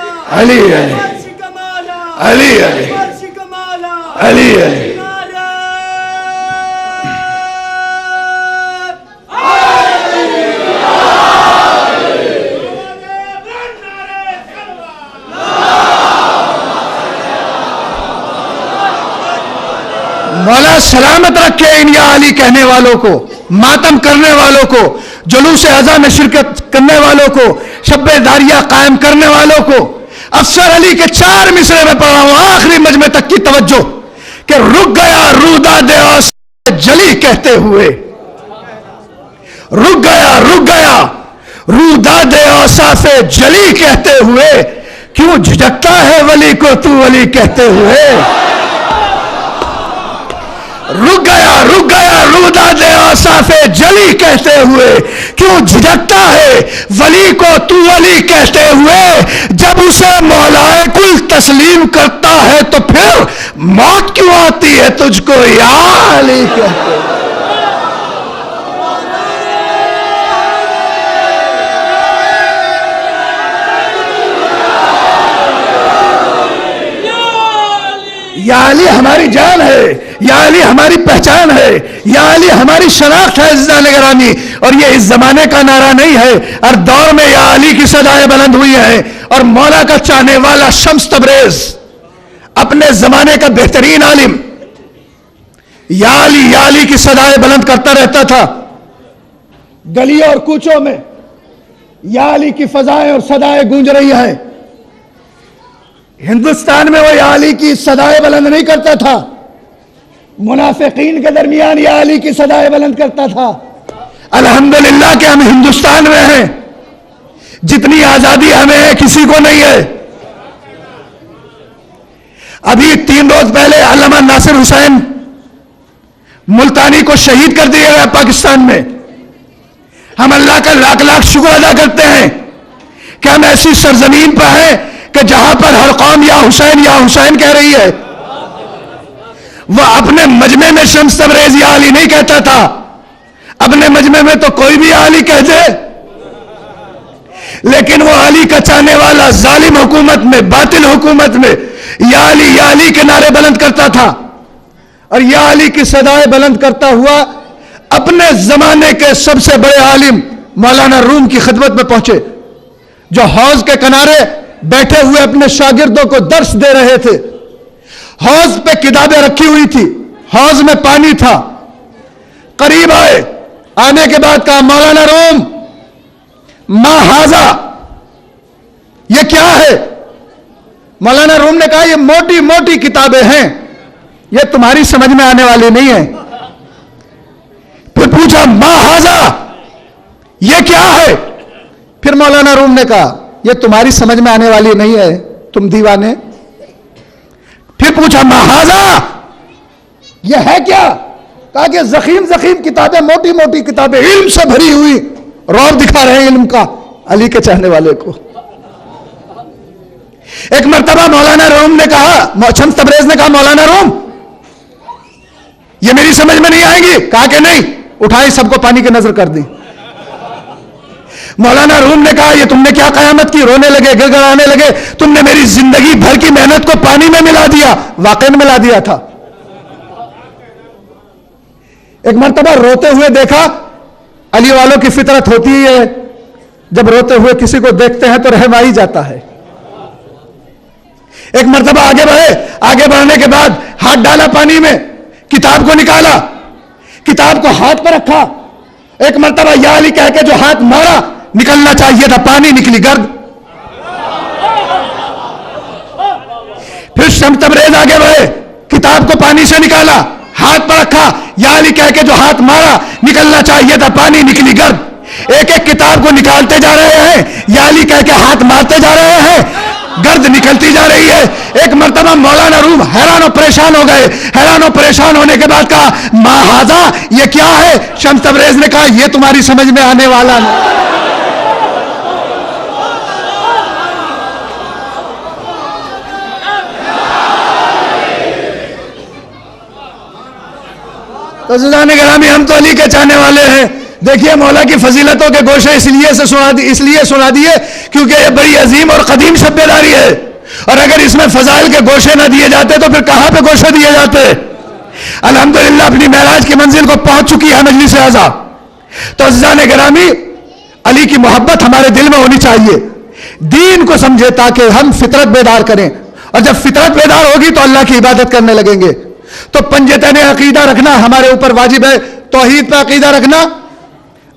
علی علی علی علی علی علی مولا سلامت رکھے ان یا علی کہنے والوں کو، ماتم کرنے والوں کو، جلوس اذان میں شرکت کرنے والوں کو، شب داریہ قائم کرنے والوں کو۔ افسر علی کے 4 مصرے میں پڑھ رہا ہوں، آخری مجمع تک کی توجہ، کہ رک گیا روداد اوصاف جلی کہتے ہوئے، رک گیا روداد اوصاف جلی کہتے ہوئے، کیوں جھجکتا ہے ولی کو تو ولی کہتے ہوئے؟ رک گیا روداد اوصاف جلی کہتے ہوئے، کیوں جھجکتا ہے ولی کو تو ولی کہتے ہوئے؟ جب اسے مولا کل تسلیم کرتا ہے تو پھر موت کیوں آتی ہے تجھ کو یا علی کہتے ہوئے؟ یا علی ہماری جان ہے، یا علی ہماری پہچان ہے، یا علی ہماری شناخت ہے عزیزان گرامی۔ اور یہ اس زمانے کا نعرہ نہیں ہے، ہر دور میں یا علی کی صدائیں بلند ہوئی ہیں، اور مولا کا چاہنے والا شمس تبریز اپنے زمانے کا بہترین عالم یا علی کی صدائیں بلند کرتا رہتا تھا۔ گلیوں اور کوچوں میں یا علی کی فضائیں اور صدائیں گونج رہی ہیں۔ ہندوستان میں وہ یا علی کی صدائیں بلند نہیں کرتا تھا، منافقین کے درمیان یا علی کی صدائیں بلند کرتا تھا۔ الحمدللہ کہ ہم ہندوستان میں ہیں، جتنی آزادی ہمیں ہے کسی کو نہیں ہے۔ ابھی 3 روز پہلے علامہ ناصر حسین ملتانی کو شہید کر دیا گیا پاکستان میں۔ ہم اللہ کا لاکھ لاکھ شکر ادا کرتے ہیں کہ ہم ایسی سرزمین پر ہیں کہ جہاں پر ہر قوم یا حسین کہہ رہی ہے۔ وہ اپنے مجمع میں شمس تبریز یا علی نہیں کہتا تھا، اپنے مجمع میں تو کوئی بھی یا علی کہہ دے، لیکن وہ علی کا چاہنے والا ظالم حکومت میں، باطل حکومت میں یا علی کے نعرے بلند کرتا تھا، اور یا علی کی صدائیں بلند کرتا ہوا اپنے زمانے کے سب سے بڑے عالم مولانا روم کی خدمت میں پہنچے، جو حوض کے کنارے بیٹھے ہوئے اپنے شاگردوں کو درس دے رہے تھے۔ حوض پہ کتابیں رکھی ہوئی تھی، حوض میں پانی تھا۔ قریب آئے، آنے کے بعد کہا مولانا روم ما ہاذا، یہ کیا ہے؟ مولانا روم نے کہا یہ موٹی موٹی کتابیں ہیں، یہ تمہاری سمجھ میں آنے والی نہیں ہیں۔ پھر پوچھا ما ہاذا، یہ کیا ہے؟ پھر مولانا روم نے کہا یہ تمہاری سمجھ میں آنے والی نہیں ہے، تم دیوانے۔ پھر پوچھا ما ہاذا، یہ ہے کیا؟ کہا کہ زخیم کتابیں، موٹی موٹی کتابیں، علم سے بھری ہوئی، رعب دکھا رہے ہیں علم کا علی کے چاہنے والے کو۔ ایک مرتبہ مولانا روم نے کہا، شمس تبریز نے کہا مولانا روم یہ میری سمجھ میں نہیں آئے گی؟ کہا کہ نہیں، اٹھائی سب کو پانی کی نظر کر دی۔ مولانا روم نے کہا یہ تم نے کیا قیامت کی؟ رونے لگے، گڑ گڑانے لگے، تم نے میری زندگی بھر کی محنت کو پانی میں ملا دیا۔ واقعی ملا دیا تھا۔ ایک مرتبہ روتے ہوئے دیکھا علی والوں کی فطرت ہوتی ہے جب روتے ہوئے کسی کو دیکھتے ہیں تو رحم آ ہی جاتا ہے. ایک مرتبہ آگے بڑھے, آگے بڑھنے کے بعد ہاتھ ڈالا پانی میں, کتاب کو نکالا, کتاب کو ہاتھ پر رکھا, ایک مرتبہ یا علی کہہ کے جو ہاتھ مارا, نکلنا چاہیے تھا, پانی نکلی گرد. پھر شمس تبریز آگے بڑھے, کتاب کو پانی سے نکالا, ہاتھ پر رکھا, یا علی کہہ کے جو ہاتھ مارا, نکلنا چاہیے تھا, پانی نکلی گرد. ایک ایک کتاب کو نکالتے جا رہے ہیں, یا علی کہہ کے ہاتھ مارتے جا رہے ہیں, گرد نکلتی جا رہی ہے. ایک مرتبہ مولانا روم حیران و پریشان ہو گئے. حیران و پریشان ہونے کے بعد کہا ما ھذا, یہ کیا ہے؟ شمس تبریز نے کہا یہ تمہاری سمجھ میں آنے والا نہیں. تو عزیزان گرامی, ہم تو علی کے چاہنے والے ہیں. دیکھیے مولا کی فضیلتوں کے گوشے اس لیے سنا دیے کیونکہ یہ بڑی عظیم اور قدیم شب بیداری ہے, اور اگر اس میں فضائل کے گوشے نہ دیے جاتے تو پھر کہاں پہ گوشے دیے جاتے؟ الحمدللہ اپنی معراج کی منزل کو پہنچ چکی ہے مجلس اعزا. تو عزیزان گرامی, علی کی محبت ہمارے دل میں ہونی چاہیے. دین کو سمجھے تاکہ ہم فطرت بیدار کریں, اور جب فطرت بیدار ہوگی تو اللہ کی عبادت کرنے لگیں گے. تو پنجتین عقیدہ رکھنا ہمارے اوپر واجب ہے. توحید پہ عقیدہ رکھنا,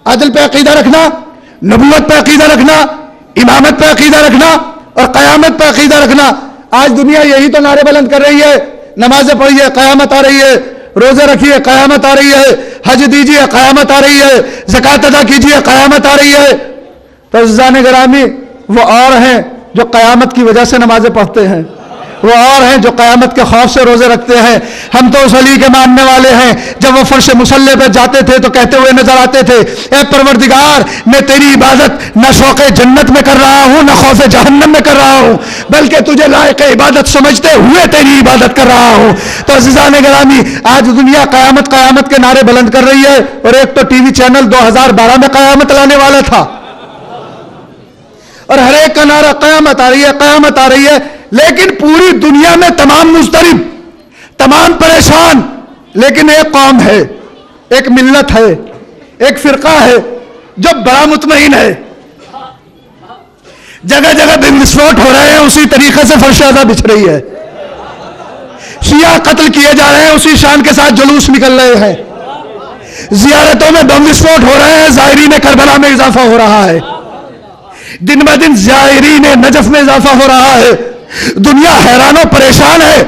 عدل پہ عقیدہ رکھنا, نبوت پہ عقیدہ رکھنا, امامت پہ عقیدہ رکھنا, اور قیامت پہ عقیدہ رکھنا. آج دنیا یہی تو نعرے بلند کر رہی ہے, نمازیں پڑھیے قیامت آ رہی ہے, روزے رکھیے قیامت آ رہی ہے, حج دیجیے قیامت آ رہی ہے, زکوٰۃ ادا کیجیے قیامت آ رہی ہے. تو عزیزان گرامی, وہ اور ہیں جو قیامت کی وجہ سے نمازیں پڑھتے ہیں, وہ اور ہیں جو قیامت کے خوف سے روزے رکھتے ہیں. ہم تو اس علی کے ماننے والے ہیں. جب وہ فرش مصلی پہ جاتے تھے تو کہتے ہوئے نظر آتے تھے, اے پروردگار میں تیری عبادت نہ شوق جنت میں کر رہا ہوں نہ خوف جہنم میں کر رہا ہوں, بلکہ تجھے لائق عبادت سمجھتے ہوئے تیری عبادت کر رہا ہوں. تو عزیزان گرامی, آج دنیا قیامت قیامت کے نعرے بلند کر رہی ہے, اور ایک تو ٹی وی چینل 2012 میں قیامت لانے والا تھا, اور ہر ایک کا نعرہ قیامت آ رہی ہے قیامت آ رہی ہے. لیکن پوری دنیا میں تمام مضطرب, تمام پریشان, لیکن ایک قوم ہے, ایک ملت ہے, ایک فرقہ ہے جو بڑا مطمئن ہے. جگہ جگہ بم وسفوٹ ہو رہے ہیں, اسی طریقے سے فرش اعضا بچھ رہی ہے. شیعہ قتل کیے جا رہے ہیں, اسی شان کے ساتھ جلوس نکل رہے ہیں. زیارتوں میں بم وسفوٹ ہو رہے ہیں, زائرین کربلا میں اضافہ ہو رہا ہے. دن بہ دن زائرین نجف میں اضافہ ہو رہا ہے. دنیا حیران و پریشان ہے,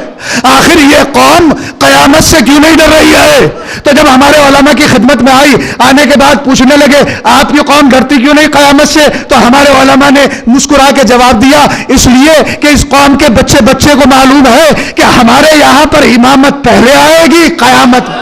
آخر یہ قوم قیامت سے کیوں نہیں ڈر رہی ہے؟ تو جب ہمارے علماء کی خدمت میں آئی, آنے کے بعد پوچھنے لگے آپ کی قوم ڈرتی کیوں نہیں قیامت سے, تو ہمارے علماء نے مسکرا کے جواب دیا, اس لیے کہ اس قوم کے بچے بچے کو معلوم ہے کہ ہمارے یہاں پر امامت پہلے آئے گی, قیامت.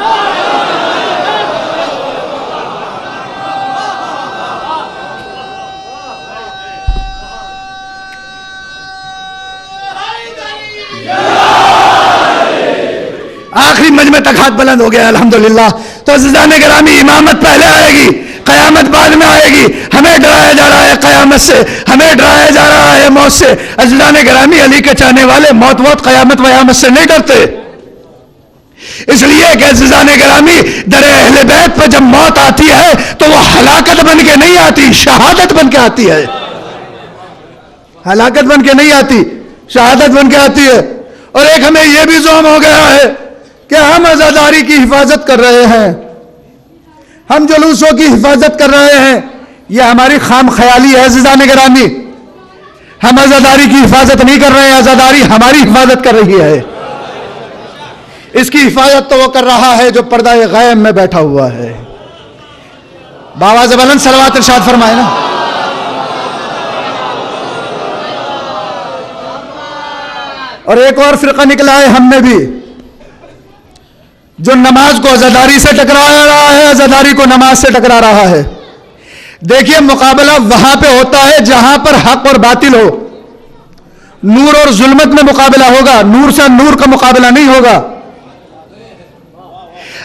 آخری مجمع تک ہاتھ بلند ہو گیا الحمدللہ. تو عزیزان گرامی, امامت پہلے آئے گی, قیامت بعد میں آئے گی. ہمیں ڈرایا جا رہا ہے قیامت سے, ہمیں ڈرایا جا رہا ہے موت سے. عزیزان گرامی, علی کے چاہنے والے موت قیامت ویامت سے نہیں ڈرتے, اس لیے کہ عزیزان گرامی در اہل بیت پر جب موت آتی ہے تو وہ ہلاکت بن کے نہیں آتی, شہادت بن کے آتی ہے. ہلاکت بن کے نہیں آتی, شہادت بن کے آتی ہے. اور ایک ہمیں یہ بھی زوم ہو گیا ہے کہ ہم عزاداری کی حفاظت کر رہے ہیں, ہم جلوسوں کی حفاظت کر رہے ہیں. یہ ہماری خام خیالی ہے عزیزان گرامی. ہم عزاداری کی حفاظت نہیں کر رہے ہیں, عزاداری ہماری حفاظت کر رہی ہے. اس کی حفاظت تو وہ کر رہا ہے جو پردہ غیب میں بیٹھا ہوا ہے. بآواز بلند صلوات ارشاد فرمائے نا. اور ایک اور فرقہ نکلا ہے ہم میں بھی, جو نماز کو عزاداری سے ٹکرا رہا ہے, عزاداری کو نماز سے ٹکرا رہا ہے. دیکھیے مقابلہ وہاں پہ ہوتا ہے جہاں پر حق اور باطل ہو, نور اور ظلمت میں مقابلہ ہوگا, نور سے نور کا مقابلہ نہیں ہوگا.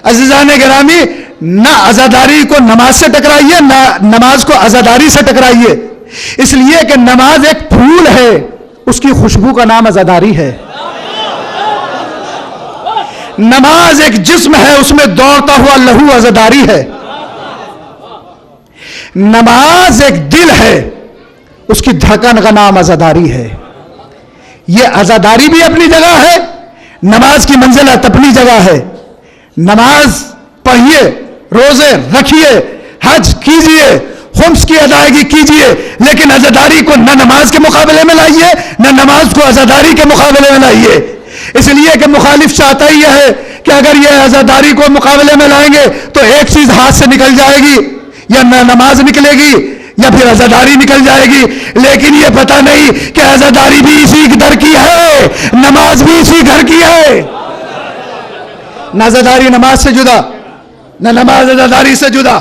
عزیزان گرامی, نہ عزاداری کو نماز سے ٹکرائیے نہ نماز کو عزاداری سے ٹکرائیے, اس لیے کہ نماز ایک پھول ہے, اس کی خوشبو کا نام عزاداری ہے. نماز ایک جسم ہے, اس میں دوڑتا ہوا لہو عزاداری ہے. نماز ایک دل ہے، اس کی دھڑکن کا نام عزاداری ہے. یہ عزاداری بھی اپنی جگہ ہے، نماز کی منزلت اپنی جگہ ہے. نماز پڑھیے، روزے رکھیے، حج کیجئے، خمس کی ادائیگی کیجئے، لیکن عزاداری کو نہ نماز کے مقابلے میں لائیے، نہ نماز کو عزاداری کے مقابلے میں لائیے. اس لیے کہ مخالف چاہتا ہی یہ ہے کہ اگر یہ عزاداری کو مقابلے میں لائیں گے تو ایک چیز ہاتھ سے نکل جائے گی، یا نہ نماز نکلے گی یا پھر عزاداری نکل جائے گی. لیکن یہ پتہ نہیں کہ عزاداری بھی اسی گھر کی ہے، نماز بھی اسی گھر کی ہے. نہ عزاداری نماز سے جدا، نہ نماز عزاداری سے جدا.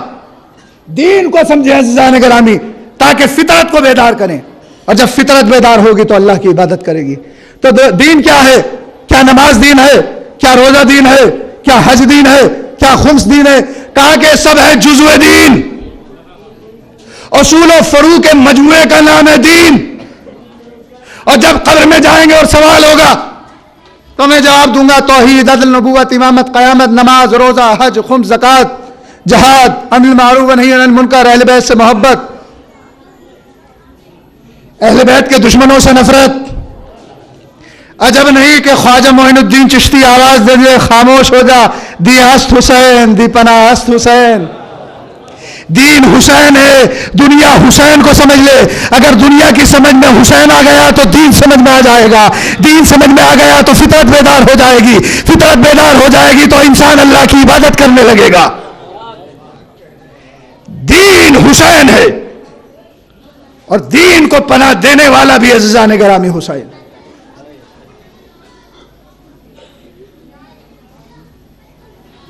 دین کو سمجھیں عزیزان گرامی، تاکہ فطرت کو بیدار کریں، اور جب فطرت بیدار ہوگی تو اللہ کی عبادت کرے گی. تو دین کیا ہے؟ کیا نماز دین ہے؟ کیا روزہ دین ہے؟ کیا حج دین ہے؟ کیا خمس دین ہے؟ کہا کہ سب ہے جزو دین. اصول و فروع کے مجموعے کا نام ہے دین. اور جب قبر میں جائیں گے اور سوال ہوگا تو میں جواب دوں گا توحید، عدل، نبوت، امامت، قیامت، نماز، روزہ، حج، خمس، زکوٰۃ، جہاد، امر معروف و نہی عن المنکر، اہل بیت سے محبت، اہل بیت کے دشمنوں سے نفرت. عجب نہیں کہ خواجہ معین الدین چشتی آواز دے دیے خاموش ہو جا، دی ہست حسین، دی پناہ ہست حسین. دین حسین ہے، دنیا حسین کو سمجھ لے. اگر دنیا کی سمجھ میں حسین آ گیا تو دین سمجھ میں آ جائے گا، دین سمجھ میں آ گیا تو فطرت بیدار ہو جائے گی، فطرت بیدار ہو جائے گی تو انسان اللہ کی عبادت کرنے لگے گا. دین حسین ہے، اور دین کو پناہ دینے والا بھی عزیزان گرامی حسین.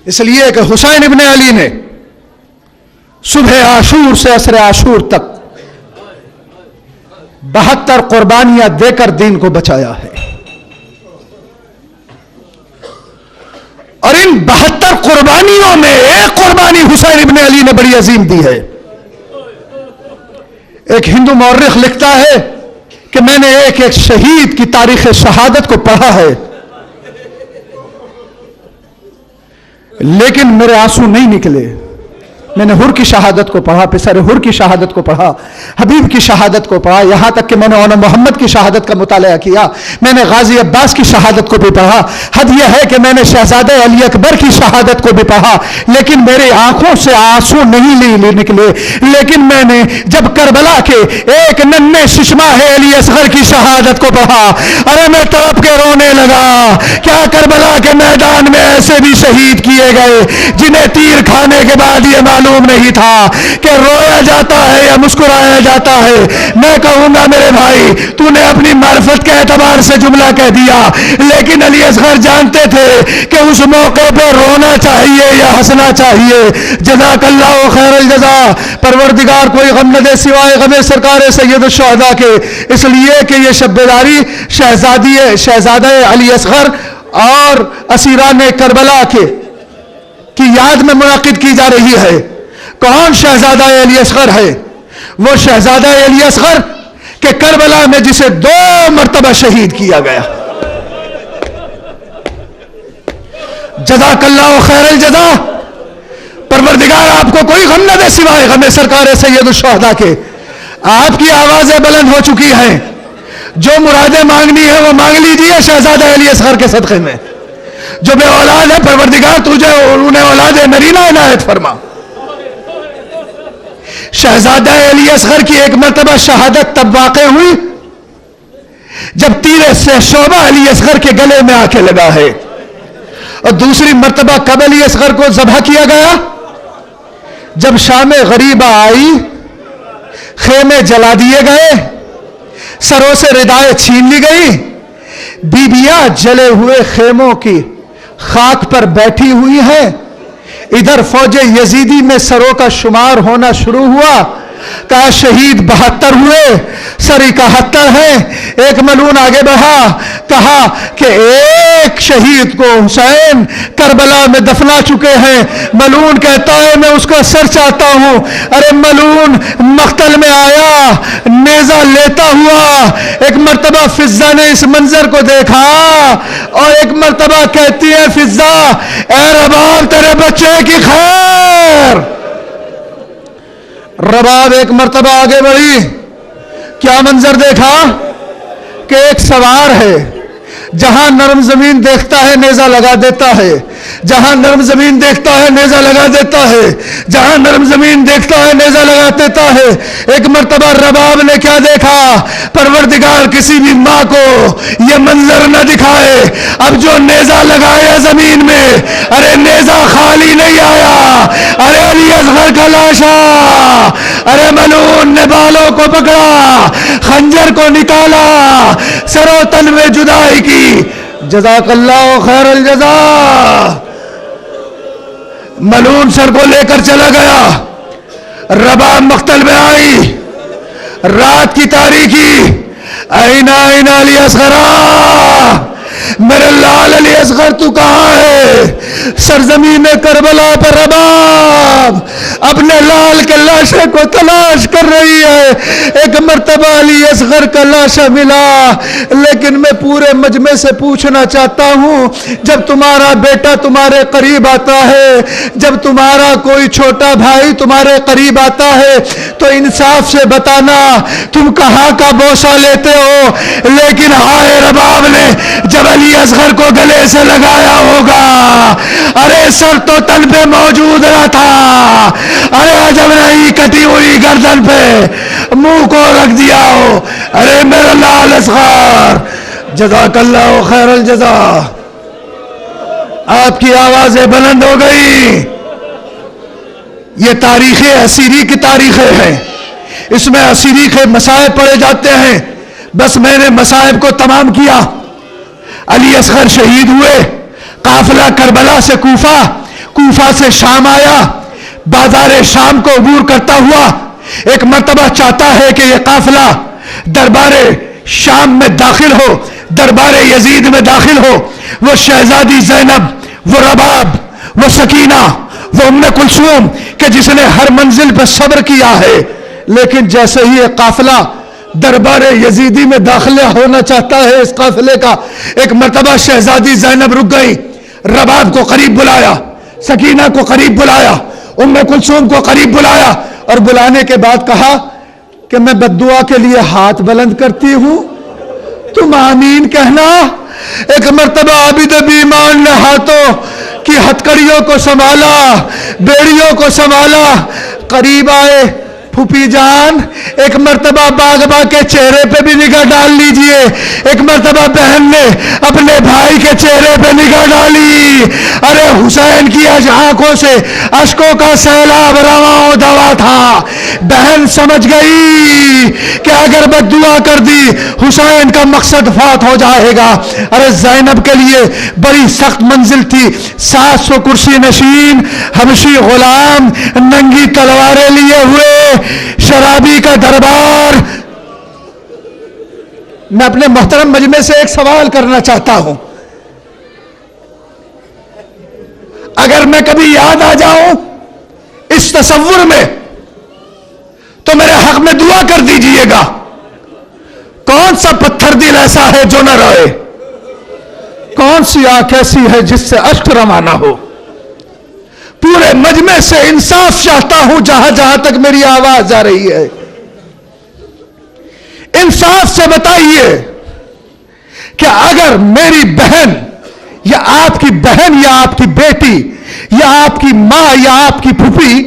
اس لیے کہ حسین ابن علی نے صبح عاشور سے عصر عاشور تک 72 قربانیاں دے کر دین کو بچایا ہے. اور ان 72 قربانیوں میں ایک قربانی حسین ابن علی نے بڑی عظیم دی ہے. ایک ہندو مورخ لکھتا ہے کہ میں نے ایک ایک شہید کی تاریخ شہادت کو پڑھا ہے، لیکن میرے آنسو نہیں نکلے. میں نے حر کی شہادت کو پڑھا، پسر حر کی شہادت کو پڑھا، حبیب کی شہادت کو پڑھا، یہاں تک کہ میں نے اونا محمد کی شہادت کا مطالعہ کیا. میں نے غازی عباس کی شہادت کو بھی پڑھا. حد یہ ہے کہ میں نے شہزادہ علی اکبر کی شہادت کو بھی پڑھا، لیکن میری آنکھوں سے آنسو نہیں نکلے. لیکن میں نے جب کربلا کے ایک ننھے ششماہ علی اصغر کی شہادت کو پڑھا، ارے میں تڑپ کے رونے لگا. کیا کربلا کے میدان میں ایسے بھی شہید کیے گئے جنہیں تیر کھانے کے بعد یہ معلوم نہیں تھا کہ رویا جاتا ہے یا مسکرایا جاتا ہے. میں کہوں گا میرے بھائی، تو نے اپنی معرفت کے اعتبار سے جملہ کہہ دیا، لیکن علی اصغر جانتے تھے کہ اس موقع پہ رونا چاہیے یا ہنسنا چاہیے. جزاک اللہ خیر الجزا. پروردگار کوئی غم نہ دے سوائے غم سرکار سید الشہداء کے. اس لیے کہ یہ شب بیداری شہزادہ علی اصغر اور اسیران کربلا کی یاد میں منعقد کی جا رہی ہے. کون شہزادہ علی اصغر ہے؟ وہ شہزادہ علی اصغر کہ کربلا میں جسے 2 مرتبہ شہید کیا گیا. جزاک اللہ خیر الجزا. پروردگار آپ کو کوئی غم نہ دے سوائے غم سرکار سید الشہداء کے. آپ کی آوازیں بلند ہو چکی ہیں، جو مرادیں مانگنی ہے وہ مانگ لیجیے شہزادہ علی اصغر کے صدقے میں. جو بے اولاد ہے پروردگار تجھے انہیں اولاد نرینہ عنایت فرما. شہزادہ علی اصغر کی ایک مرتبہ شہادت تب واقع ہوئی جب تیر سے شعبہ علی اصغر کے گلے میں آ کے لگا ہے، اور دوسری مرتبہ کب علی اصغر کو ذبح کیا گیا؟ جب شام غریبہ آئی، خیمے جلا دیے گئے، سروں سے ردائیں چھین لی گئی، بیبیاں جلے ہوئے خیموں کی خاک پر بیٹھی ہوئی ہیں. ادھر فوج یزیدی میں سروں کا شمار ہونا شروع ہوا. کہا شہید 72 ہوئے، سر 71 ہیں. ایک ملون آگے بڑھا، کہا کہ ایک شہید کو حسین کربلا میں دفنا چکے ہیں. ملون کہتا ہے میں اس کا سر چاہتا ہوں. ارے ملون مقتل میں آیا نیزہ لیتا ہوا. ایک مرتبہ فضہ نے اس منظر کو دیکھا اور ایک مرتبہ کہتی ہے فضہ، اے رباب تیرے بچے کی خیر. رباب ایک مرتبہ آگے بڑھی، کیا منظر دیکھا کہ ایک سوار ہے، جہاں نرم زمین دیکھتا ہے نیزہ لگا دیتا ہے، جہاں نرم زمین دیکھتا ہے نیزہ لگا دیتا ہے، جہاں نرم زمین دیکھتا ہے نیزہ لگا دیتا ہے۔ ایک مرتبہ رباب نے کیا دیکھا؟ پروردگار کسی بھی ماں کو یہ منظر نہ دکھائے، اب جو نیزہ لگایا زمین میں، ارے نیزہ خالی نہیں آیا، ارے علی اصغر کا لاشا، ارے ملعون نے بالوں کو پکڑا، خنجر کو نکالا، سر و تن میں جدائی کی۔ جزاک اللہ خیر الجزا۔ ملعون سر کو لے کر چلا گیا، رباب مقتل میں آئی، رات کی تاریکی، اینا اینا علی اصغرا، میرے لال علی اصغر تو کہاں ہے؟ سرزمین کربلا پر رباب اپنے لال کے لاشے کو تلاش کر رہی ہے۔ ایک مرتبہ علی اصغر کا لاشا ملا، لیکن میں پورے مجمع سے پوچھنا چاہتا ہوں، جب تمہارا بیٹا تمہارے قریب آتا ہے، جب تمہارا کوئی چھوٹا بھائی تمہارے قریب آتا ہے، تو انصاف سے بتانا تم کہاں کا بوسہ لیتے ہو؟ لیکن ہائے رباب نے جب علی اصغر کو گلے سے لگایا ہوگا، ارے سر تو تن پہ موجود نہ تھا، ارے عجب نہیں کٹی ہوئی گردن پہ منہ کو رکھ دیا ہو، ارے میرا لال اصغر، جزاک اللہ خیر الجزا۔ آپ کی آوازیں بلند ہو گئی۔ یہ تاریخ اسیری کی تاریخیں ہیں، اس میں اسیری کے مصائب پڑے جاتے ہیں، بس میں نے مصائب کو تمام کیا۔ علی اصغر شہید ہوئے، قافلہ کربلا سے کوفہ، کوفہ سے شام آیا، بازار شام کو عبور کرتا ہوا ایک مرتبہ چاہتا ہے کہ یہ قافلہ دربار شام میں داخل ہو، دربار یزید میں داخل ہو۔ وہ شہزادی زینب، وہ رباب، وہ سکینہ، وہ ام کلثوم کہ جس نے ہر منزل پر صبر کیا ہے، لیکن جیسے ہی یہ قافلہ دربار یزیدی میں داخلہ ہونا چاہتا ہے اس قافلے کا، ایک مرتبہ شہزادی زینب رک گئی، رباب کو قریب بلایا، سکینہ کو قریب بلایا، ام کلثوم کو قریب بلایا، اور بلانے کے بعد کہا کہ میں بددعا کے لیے ہاتھ بلند کرتی ہوں، تم آمین کہنا۔ ایک مرتبہ عابد بیمان نے ہاتھوں کی ہتکڑیوں کو سنبھالا، بیڑیوں کو سنبھالا، قریب آئے، پھوپھی جان ایک مرتبہ باغبا کے چہرے پہ بھی نگاہ ڈال لیجئے۔ ایک مرتبہ بہن نے اپنے بھائی کے چہرے پہ نگاہ ڈالی، ارے حسین کی آنکھوں سے اشکوں کا سیلاب رواں دوا تھا۔ بہن سمجھ گئی کہ اگر بددعا کر دی حسین کا مقصد فات ہو جائے گا۔ ارے زینب کے لیے بڑی سخت منزل تھی، 700 کرسی نشین حبشی غلام ننگی تلواریں لیے ہوئے، شرابی کا دربار۔ میں اپنے محترم مجمع سے ایک سوال کرنا چاہتا ہوں، اگر میں کبھی یاد آ جاؤں اس تصور میں تو میرے حق میں دعا کر دیجئے گا۔ کون سا پتھر دل ایسا ہے جو نہ روئے؟ کون سی آنکھ ایسی ہے جس سے اشک روانہ ہو؟ پورے مجمع سے انصاف چاہتا ہوں جہاں جہاں تک میری آواز جا رہی ہے، انصاف سے بتائیے کہ اگر میری بہن یا آپ کی بہن یا آپ کی بیٹی یا آپ کی ماں یا آپ کی پھوپھی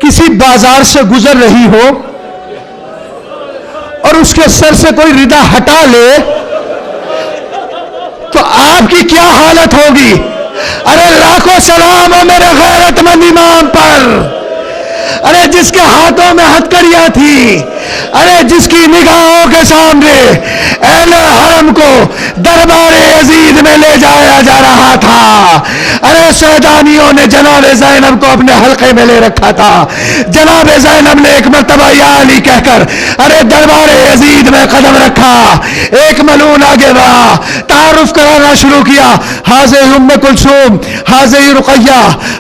کسی بازار سے گزر رہی ہو اور اس کے سر سے کوئی ردا ہٹا لے تو آپ کی کیا حالت ہوگی؟ ارے لاکھوں سلام ہو میرے غیرت مند امام پر، ارے جس کے ہاتھوں میں ہتکڑیاں تھی، ارے جس کی نگاہوں کے سامنے اہل حرم کو دربار یزید میں لے جایا جا رہا تھا۔ ارے سیدانیوں نے جناب زینب کو اپنے حلقے میں لے رکھا تھا، جناب زینب نے ایک مرتبہ یا علی کہہ کر ارے دربار یزید میں قدم رکھا۔ ایک ملعون آگے بڑھا، تعارف کرانا شروع کیا، حاضر ام کلثوم، حاضر رقیہ،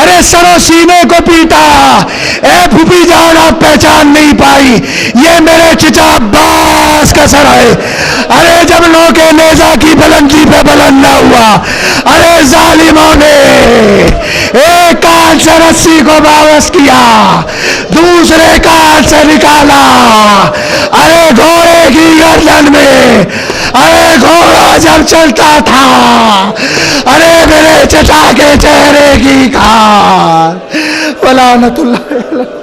ارے سرو سینے کو پیٹا، اے پھوپھی جان آپ پہچان نہیں پائی، یہ میرے چچا عباس کا سر ہے۔ ارے جب نوکے نیزہ کی بلندی پہ بلند نہ ہوا، ارے ظالموں نے ایک کان سے رسی کو واپس کیا، دوسرے کان سے نکالا، ارے گھوڑے کی گردن میں، ارے گھوڑا جب چلتا تھا، ارے میرے چچا کے چہرے کی کان، ولعنت اللہ